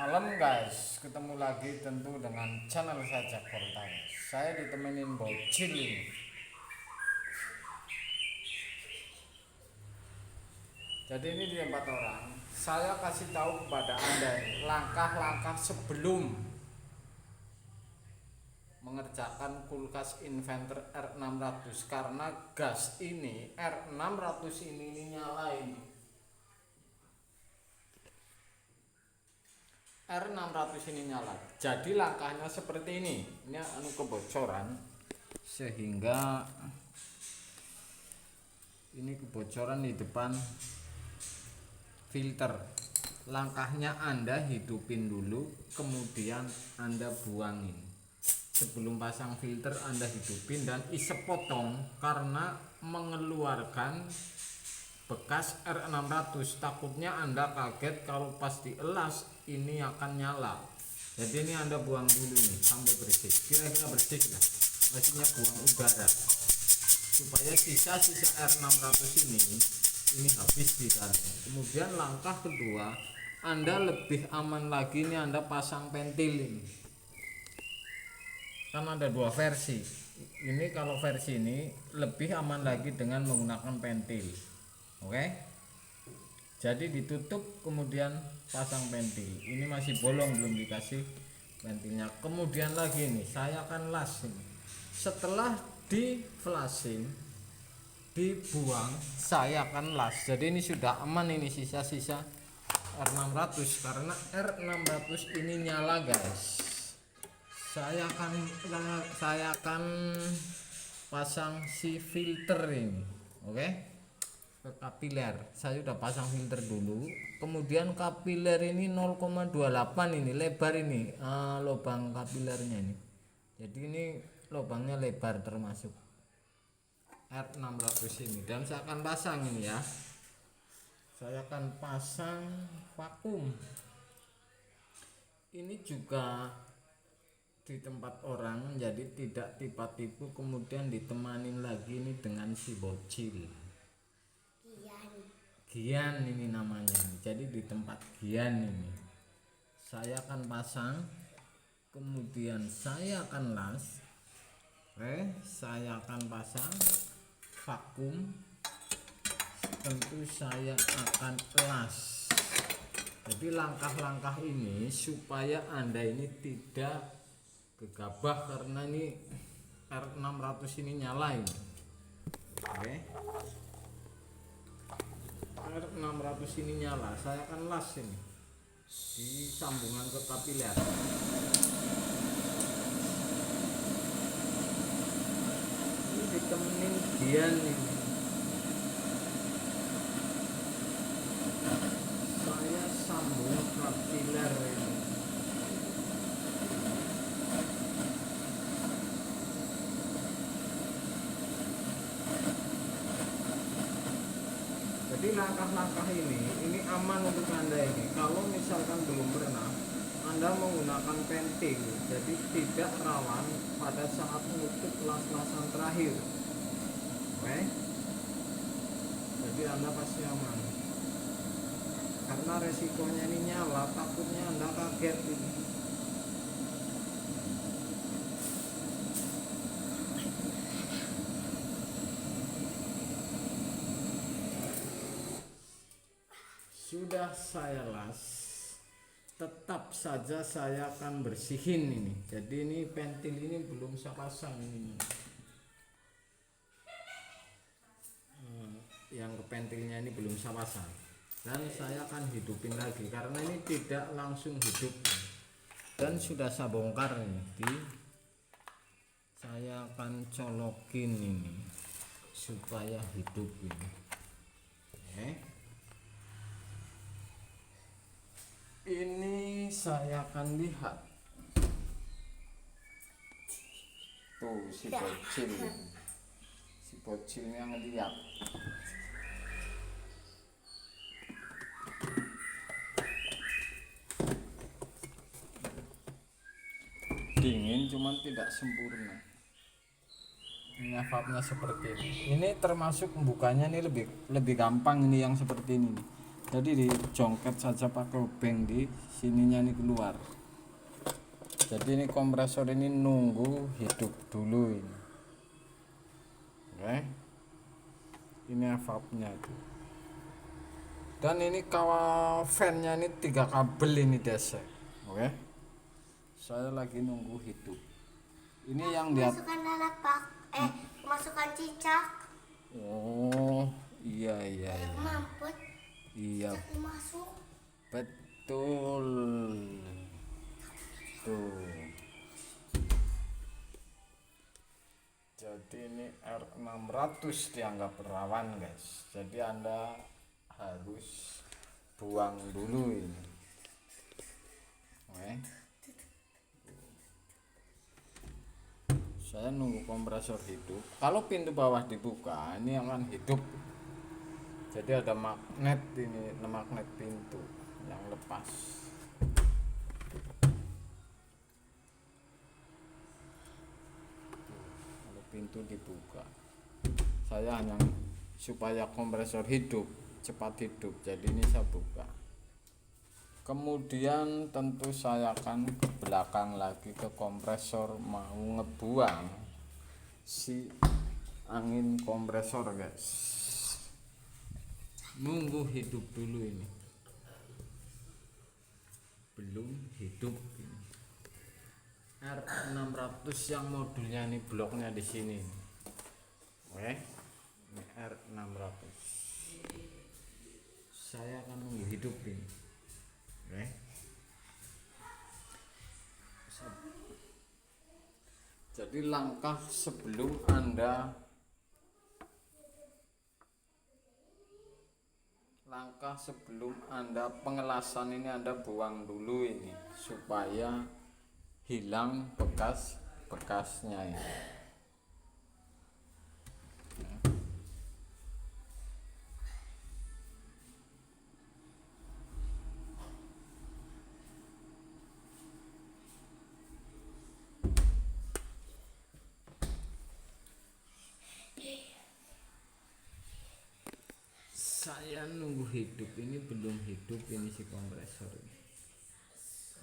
Malam guys, ketemu lagi tentu dengan channel saya Jack Volta. Saya ditemenin bocil ini. Jadi ini di tempat orang. Saya kasih tahu kepada Anda langkah-langkah sebelum mengerjakan kulkas Inventor R600, karena gas ini R600 ini nyala ini. R600 ini nyala. Jadi langkahnya seperti ini. Ini kebocoran sehingga ini kebocoran di depan filter. Langkahnya Anda hidupin dulu, kemudian Anda buangin. Sebelum pasang filter Anda hidupin dan isep potong karena mengeluarkan bekas R600. Takutnya Anda kaget kalau pas dielas ini akan nyala. Jadi ini Anda buang dulu nih sampai bersih, kira-kira bersih lah, maksudnya buang udara supaya sisa-sisa R600 ini habis di dalam. Kemudian langkah kedua, Anda lebih aman lagi nih, Anda pasang pentil ini. Kan ada dua versi. Ini kalau versi ini lebih aman lagi dengan menggunakan pentil. Oke. Jadi ditutup kemudian pasang pentil. Ini masih bolong, belum dikasih pentilnya. Kemudian lagi nih saya akan las ini. Setelah di flashing dibuang, saya akan las. Jadi ini sudah aman, ini sisa-sisa R600 karena R600 ini nyala guys. Saya akan pasang si filter ini. Oke. Ke kapiler saya udah pasang filter dulu, kemudian kapiler ini 0,28 ini lebar ini, lubang kapilernya ini. Jadi ini lubangnya lebar termasuk R600 ini, dan saya akan pasang ini ya. Saya akan pasang vakum. Ini juga di tempat orang, jadi tidak tiba-tiba kemudian ditemanin lagi ini dengan si bocil. Gian ini namanya. Jadi di tempat Gian ini saya akan pasang, kemudian saya akan las. Oke, saya akan pasang vakum, tentu saya akan las. Jadi langkah-langkah ini supaya Anda ini tidak gegabah karena ini R600 ini nyala ini. Oke, R600 ini nyala, saya akan las ini di sambungan ke kapiler. Ini ditemenin Dian ini. Saya sambung kapiler ini. Jadi langkah-langkah ini aman untuk Anda ini. Kalau misalkan belum pernah, Anda menggunakan pentil, jadi tidak rawan pada saat menutup las-lasan terakhir. Oke. Jadi Anda pasti aman. Karena resikonya ini nyala, takutnya Anda kaget ini. Sudah saya las, tetap saja saya akan bersihin ini. Jadi ini pentil ini belum saya pasang ini. Yang ke pentilnya ini belum saya pasang, dan saya akan hidupin lagi karena ini tidak langsung hidup. Dan sudah saya bongkar ini. Saya akan colokin ini supaya hidup ini. Oke. Ini saya akan lihat tuh si bocilnya ngeliat. Dingin cuman tidak sempurna. Ini valve-nya seperti ini. Ini termasuk bukanya ini lebih gampang ini yang seperti ini. Jadi dijongket saja pakai obeng, di sininya ini keluar. Jadi ini kompresor ini nunggu hidup dulu ini. Oke. Ini evapnya itu. Dan ini kawal fan-nya ini 3 kabel ini DC. Oke. Saya lagi nunggu hidup. Ini yang dia masukkan alat masukkan cicak. Oh, iya. Mampet. Iya, Cicak masuk. betul. Tuh. Jadi ini R600 dianggap rawan, guys. Jadi Anda harus buang dulu ini. Oke. Saya nunggu kompresor hidup. Kalau pintu bawah dibuka, ini akan hidup. Jadi ada magnet ini, magnet pintu yang lepas. Kalau pintu dibuka, saya hanya supaya kompresor hidup, cepat hidup. Jadi ini saya buka. Kemudian tentu saya akan ke belakang lagi ke kompresor, mau ngebuang si angin kompresor, guys. Nunggu hidup dulu ini. Belum hidup ini. R600 yang modulnya ini bloknya di sini. Oke. Ini R600. Saya akan nunggu hidup ini. Oke. Jadi langkah sebelum Anda pengelasan ini Anda buang dulu ini supaya hilang bekas-bekasnya ini. Saya nunggu hidup ini, belum hidup ini si kompresor ini.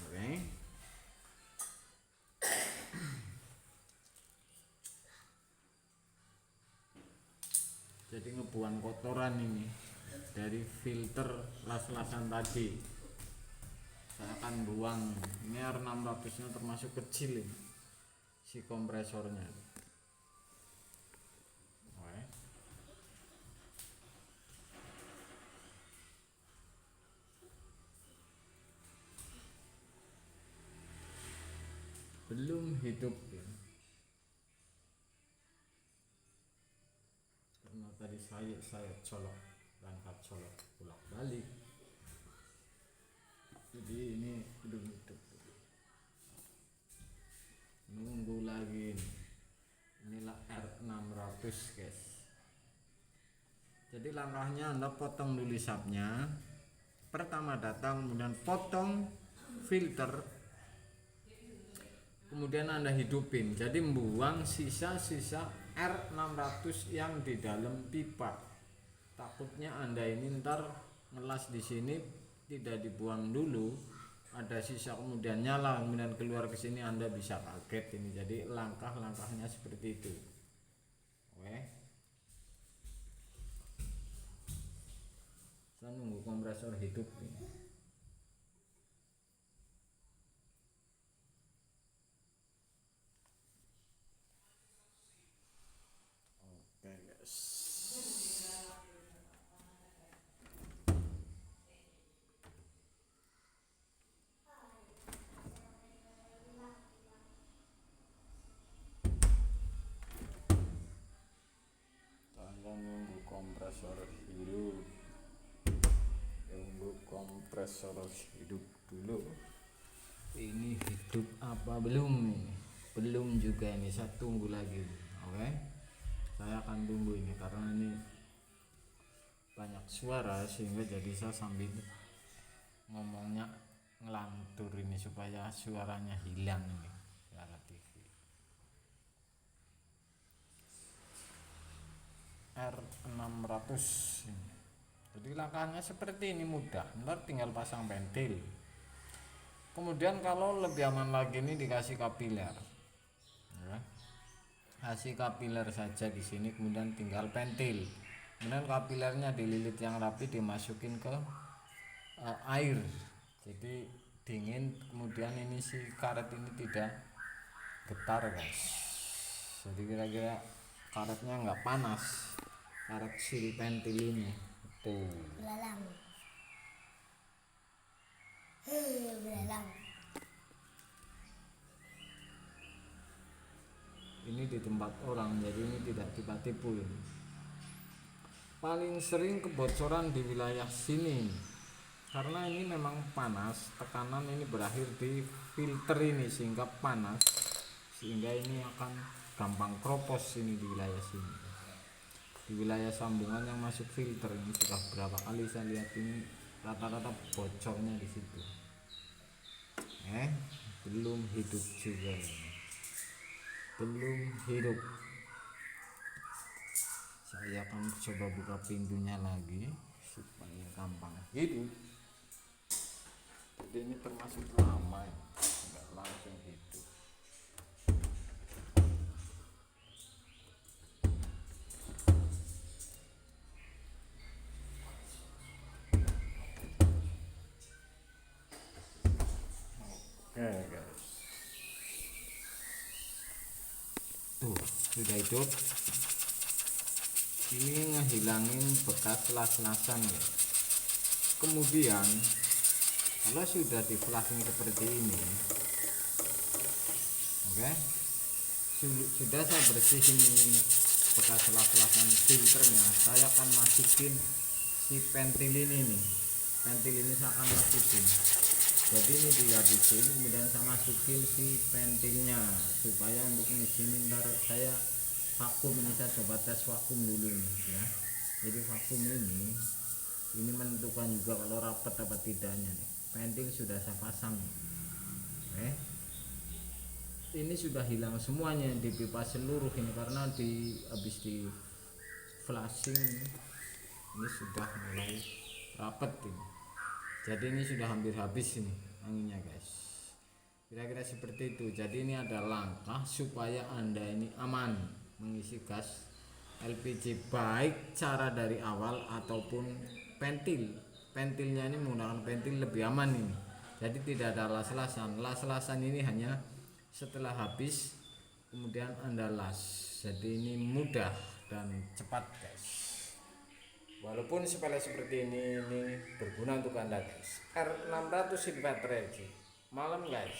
Oke. Jadi ngebuang kotoran ini dari filter las-lasan tadi. Saya akan buang. Ini R600 nya termasuk kecil ini, si kompresornya. Oke. Belum hidup ya. Karena tadi saya colok, berangkat colok pulang balik. Jadi ini belum hidup. Nunggu lagi nih. Inilah R600, guys. Jadi langkahnya Anda potong dulu sapnya. Pertama datang, kemudian potong filter, kemudian Anda hidupin. Jadi membuang sisa-sisa R600 yang di dalam pipa. Takutnya Anda ini ntar ngelas di sini tidak dibuang dulu, ada sisa kemudian nyala, kemudian keluar ke sini, Anda bisa kaget ini. Jadi langkah-langkahnya seperti itu. Oke. Saya nunggu kompresor hidup ini. Oke, guys. Nunggu kompresor hidup. Nunggu kompresor hidup dulu. Ini hidup apa belum nih? Belum juga ini, saya tunggu lagi. Oke. Saya akan tunggu ini karena ini banyak suara sehingga jadi saya sambil ngomongnya ngelantur ini supaya suaranya hilang ini, suara TV. R600 ini. Jadi langkahnya seperti ini, mudah, ntar tinggal pasang pentil. Kemudian kalau lebih aman lagi ini dikasih kapiler, ya. Kasih kapiler saja di sini, kemudian tinggal pentil. Kemudian kapilernya dililit yang rapi, dimasukin ke air, jadi dingin. Kemudian ini si karet ini tidak getar guys, jadi kira-kira karetnya nggak panas, karet sil pentil ini tuh. Belalang. Belalang. Ini di tempat orang, jadi ini tidak tiba-tiba ini. Paling sering kebocoran di wilayah sini karena ini memang panas, tekanan ini berakhir di filter ini sehingga panas, sehingga ini akan gampang kropos ini di wilayah sini. Di wilayah sambungan yang masuk filter ini sudah berapa kali saya lihat ini rata-rata bocornya di situ. Belum hidup juga ini. Belum hidup. Saya akan coba buka pintunya lagi supaya gampang hidup. Jadi ini termasuk lama ya, nggak langsung hidup. Oke guys, tuh sudah hidup. Ini ngehilangin bekas las-lasan ya. Kemudian kalau sudah di flashing seperti ini, oke, sudah saya bersihin ini bekas las-lasan filternya, saya akan masukin si pentil ini nih. Pentil ini saya akan masukin, jadi ini dihabisin, kemudian saya masukin si pentilnya supaya untuk ngisi ntar saya vakum. Ini saya coba tes vakum dulu nih ya. Jadi vakum ini menentukan juga kalau rapat apa tidaknya nih. Pentil sudah saya pasang, ini sudah hilang semuanya di pipa seluruh ini karena habis di flashing ini sudah mulai rapat ini. Jadi ini sudah hampir habis ini anginnya guys, kira-kira seperti itu. Jadi ini ada langkah supaya Anda ini aman mengisi gas LPG, baik cara dari awal ataupun pentilnya ini menggunakan pentil lebih aman ini. Jadi tidak ada las-lasan ini hanya setelah habis kemudian Anda las. Jadi ini mudah dan cepat guys, walaupun sepele seperti ini berguna untuk Anda guys. R600 inverter LG. Malam guys.